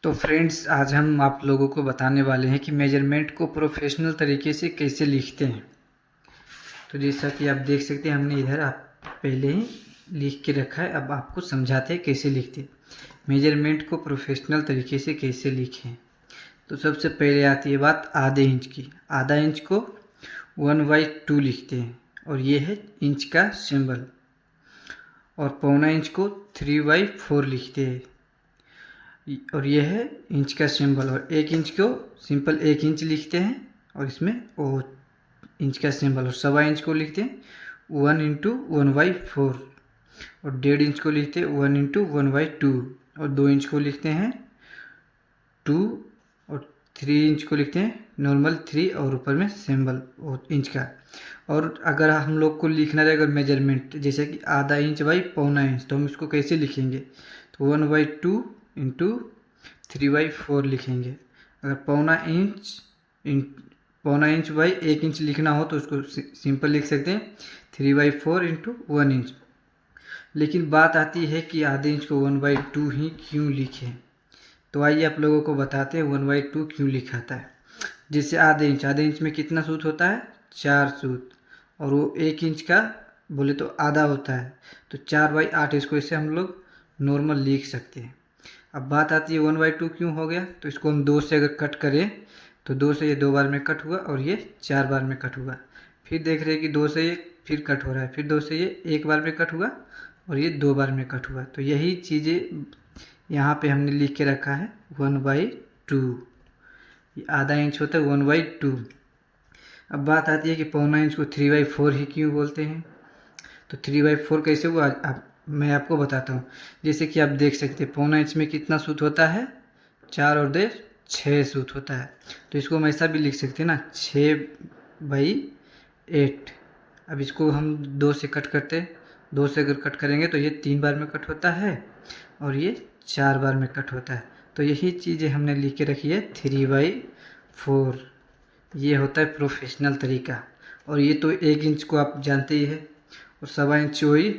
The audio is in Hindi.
तो फ्रेंड्स, आज हम आप लोगों को बताने वाले हैं कि मेजरमेंट को प्रोफेशनल तरीके से कैसे लिखते हैं। तो जैसा कि आप देख सकते हैं, हमने इधर आप पहले ही लिख के रखा है। अब आपको समझाते हैं कैसे लिखते हैं, मेजरमेंट को प्रोफेशनल तरीके से कैसे लिखें। तो सबसे पहले आती है बात आधे इंच की। आधा इंच को 1/2 लिखते हैं और ये है इंच का सिंबल। और पौना इंच को 3/4 लिखते हैं और ये है इंच का सिंबल। और 1 इंच को सिंपल 1 इंच लिखते हैं और इसमें वो इंच का सिंबल। और 1/4 इंच को लिखते हैं 1 × 1/4। और 1.5 इंच को लिखते हैं 1 × 1/2। और 2 इंच को लिखते हैं 2। और 3 इंच को लिखते हैं नॉर्मल 3 और ऊपर में सिंबल इंच का। और अगर हम लोग को लिखना रहेगा मेजरमेंट, जैसे कि आधा इंच बाई पौना इंच, तो हम इसको कैसे लिखेंगे? तो 1/2 × 3/4 लिखेंगे। अगर पौना इंच बाई 1 इंच लिखना हो तो उसको सिंपल लिख सकते हैं 3/4 × 1 इंच। लेकिन बात आती है कि आधे इंच को 1/2 ही क्यों लिखें। तो आइए आप लोगों को बताते हैं 1/2 क्यों लिखाता है। जैसे आधे इंच में कितना सूत होता है? 4 सूत। और वो 1 इंच का बोले तो आधा होता है, तो 4/8 इसको इसे हम लोग नॉर्मल लिख सकते हैं। अब बात आती है 1/2 क्यों हो गया। तो इसको हम 2 से अगर कट करें तो 2 से ये 2 बार में कट हुआ और ये 4 बार में कट हुआ। फिर देख रहे हैं कि 2 से ये फिर कट हो रहा है, फिर 2 से ये 1 बार में कट हुआ और ये 2 बार में कट हुआ। तो यही चीज़ें यहाँ पे हमने लिख के रखा है 1/2। ये आधा इंच होता है 1/2। अब बात आती है कि पौना इंच को 3/4 ही क्यों बोलते हैं। तो 3/4 कैसे हुआ, मैं आपको बताता हूँ। जैसे कि आप देख सकते हैं पौना इंच में कितना सूत होता है? 4 और 2 6 सूत होता है। तो इसको हम ऐसा भी लिख सकते हैं ना, 6/8। अब इसको हम 2 से कट करते हैं। 2 से अगर कट करेंगे तो ये 3 बार में कट होता है और ये 4 बार में कट होता है। तो यही चीज़ें हमने लिख के रखी है 3/4। ये होता है प्रोफेशनल तरीका। और ये तो 1 इंच को आप जानते ही है। और 1/4 इंच वही